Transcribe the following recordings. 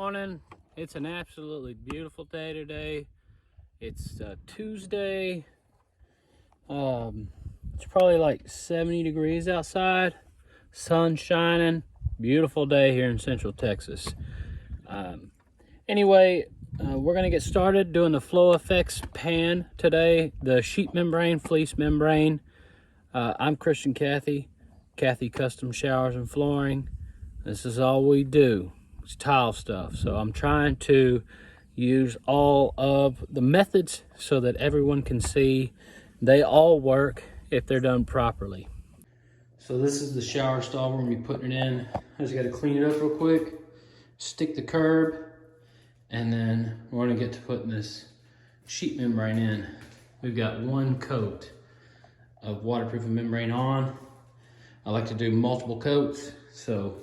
morning. It's an absolutely beautiful day today. It's Tuesday. It's probably like 70 degrees outside. Sun shining. Beautiful day here in Central Texas. Anyway, we're going to get started doing the FloFx pan today. The sheet membrane, fleece membrane. I'm Christian Kathy Custom Showers and Flooring. This is all we do. It's tile stuff. So I'm trying to use all of the methods so that everyone can see they all work if they're done properly. So this is the shower stall we're gonna be putting it in. I just gotta clean it up real quick, stick the curb, and then we're gonna get to putting this sheet membrane in. We've got one coat of waterproofing membrane on. I like to do multiple coats, so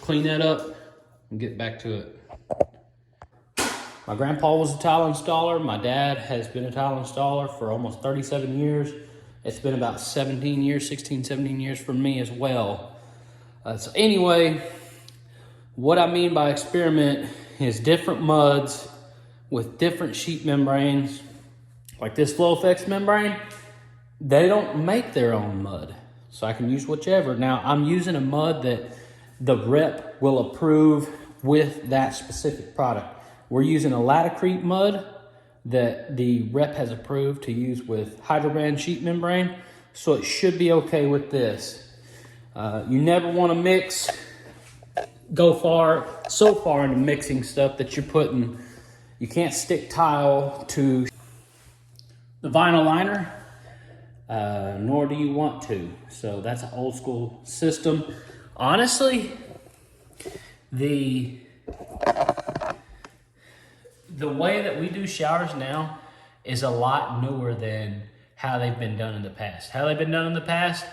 clean that up and get back to it. My grandpa was a tile installer. My dad has been a tile installer for almost 37 years. It's been about 17 years, 16, 17 years for me as well. So anyway, what I mean by experiment is different muds with different sheet membranes. Like this FloFx membrane, they don't make their own mud. So I can use whichever. Now I'm using a mud that the rep will approve with that specific product. We're using a Latacrete mud that the rep has approved to use with Hydroban sheet membrane, so it should be okay with this. You never want to go so far into mixing stuff that you're putting, you can't stick tile to the vinyl liner, nor do you want to. So that's an old school system. Honestly, the way that we do showers now is a lot newer than how they've been done in the past. How they've been done in the past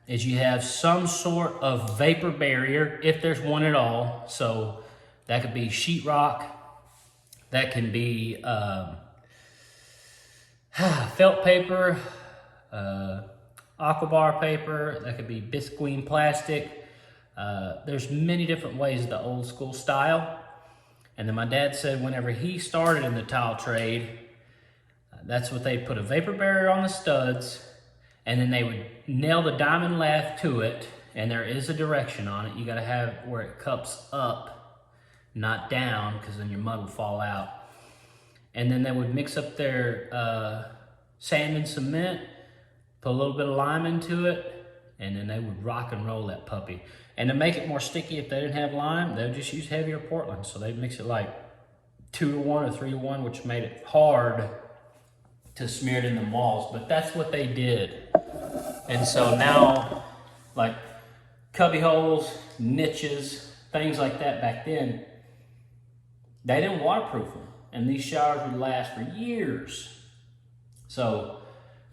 is you have some sort of vapor barrier, if there's one at all. So that could be sheetrock, that can be felt paper, aquabar paper, that could be visqueen plastic. There's many different ways of the old school style. And then my dad said whenever he started in the tile trade, that's what they put a vapor barrier on the studs, and then they would nail the diamond lath to it, and there is a direction on it. You gotta have where it cups up, not down, because then your mud will fall out. And then they would mix up their sand and cement, put a little bit of lime into it, and then they would rock and roll that puppy. And to make it more sticky, if they didn't have lime, they would just use heavier Portland. So they'd mix it like 2-to-1 or 3-to-1, which made it hard to smear it in the walls. But that's what they did. And so now, like cubby holes, niches, things like that back then, they didn't waterproof them. And these showers would last for years. So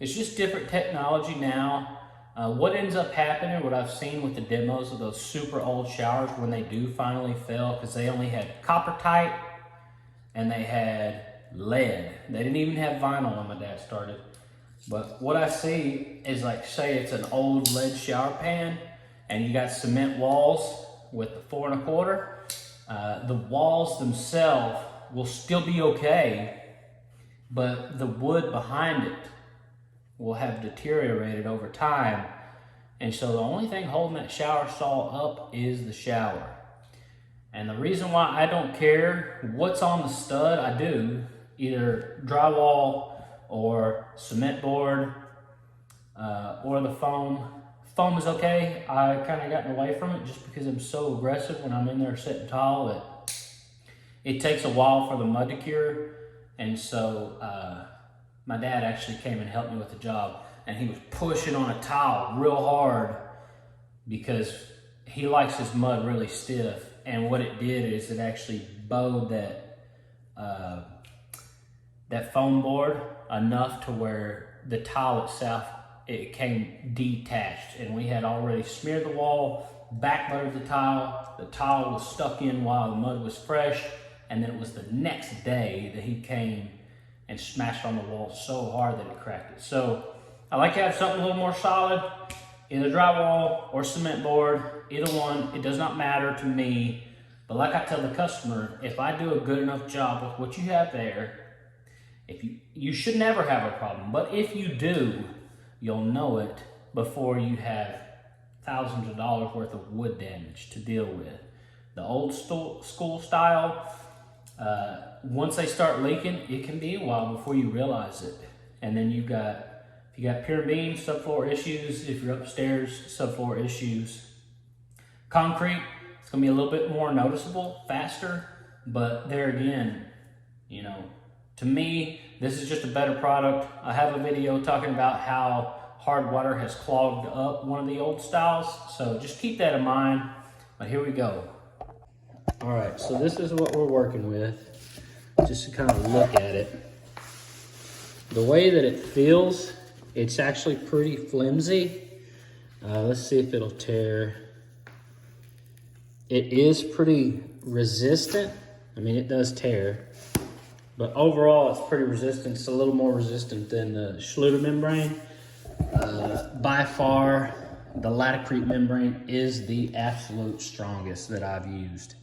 it's just different technology now. What ends up happening, what I've seen with the demos of those super old showers when they do finally fail, because they only had copper-tite and they had lead. They didn't even have vinyl when my dad started. But what I see is, like, say it's an old lead shower pan and you got cement walls with the 4 1/4. The walls themselves will still be okay, but the wood behind it will have deteriorated over time. And so the only thing holding that shower stall up is the shower. And the reason why I don't care what's on the stud, I do, either drywall or cement board or the foam. Foam is okay. I kind of gotten away from it just because I'm so aggressive when I'm in there sitting tall that it takes a while for the mud to cure. And so my dad actually came and helped me with the job, and he was pushing on a tile real hard because he likes his mud really stiff. And what it did is it actually bowed that foam board enough to where the tile itself, it came detached. And we had already smeared the wall, back buttered the tile was stuck in while the mud was fresh, and then it was the next day that he came and smashed on the wall so hard that it cracked it. So I like to have something a little more solid, either drywall or cement board, either one. It does not matter to me. But like I tell the customer, if I do a good enough job with what you have there, you should never have a problem. But if you do, you'll know it before you have thousands of dollars worth of wood damage to deal with. The old school style, once they start leaking, it can be a while before you realize it. And then if you got pure beams, subfloor issues. If you're upstairs, subfloor issues. Concrete, it's gonna be a little bit more noticeable, faster, but there again, you know, to me, this is just a better product. I have a video talking about how hard water has clogged up one of the old styles, so just keep that in mind. But here we go. All right, so this is what we're working with, just to kind of look at it. The way that it feels, it's actually pretty flimsy. Let's see if it'll tear. It is pretty resistant. I mean, it does tear, but overall it's pretty resistant. It's a little more resistant than the Schluter membrane. By far, the Latticrete membrane is the absolute strongest that I've used.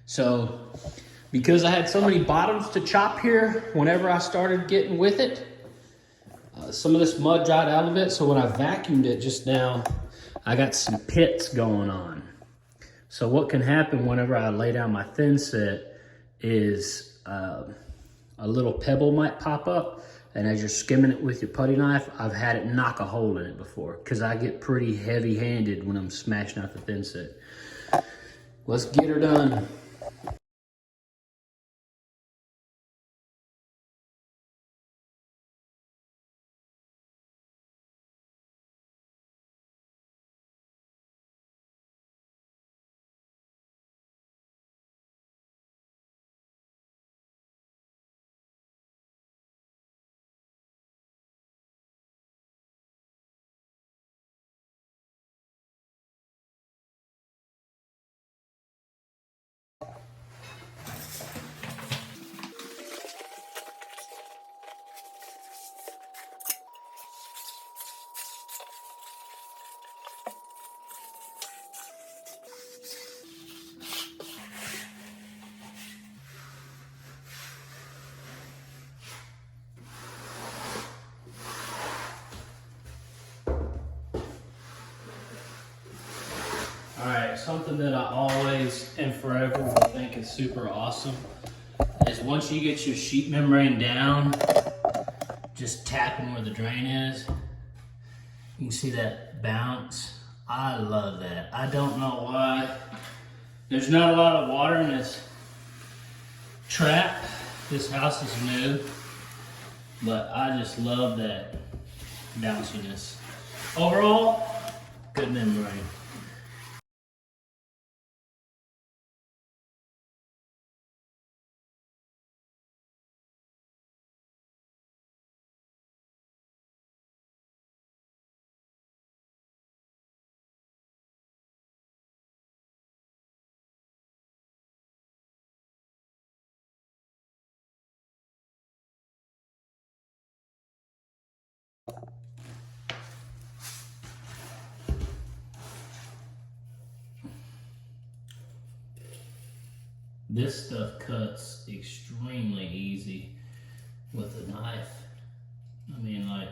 So, because I had so many bottoms to chop here whenever I started getting with it, some of this mud dried out of it, so when I vacuumed it just now, I got some pits going on. So what can happen whenever I lay down my thin set is a little pebble might pop up, and as you're skimming it with your putty knife, I've had it knock a hole in it before, because I get pretty heavy-handed when I'm smashing out the thin set. Let's get her done. All right, something that I always and forever will think is super awesome is once you get your sheet membrane down, just tapping where the drain is, you can see that bounce. I love that. I don't know why. There's not a lot of water in this trap. This house is new, but I just love that bounciness. Overall, good membrane. This stuff cuts extremely easy with a knife. I mean, like,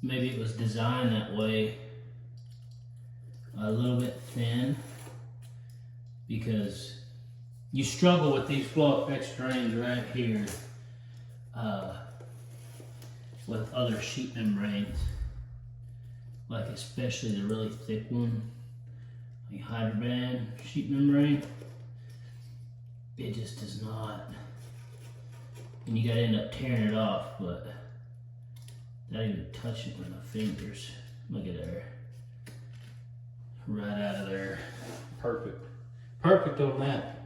maybe it was designed that way, a little bit thin, because you struggle with these FloFx drains right here with other sheet membranes, like especially the really thick one, like Hydraband sheet membrane. It just does not, and you gotta end up tearing it off, but not even touching it with my fingers. Look at there, right out of there. Perfect, perfect on that.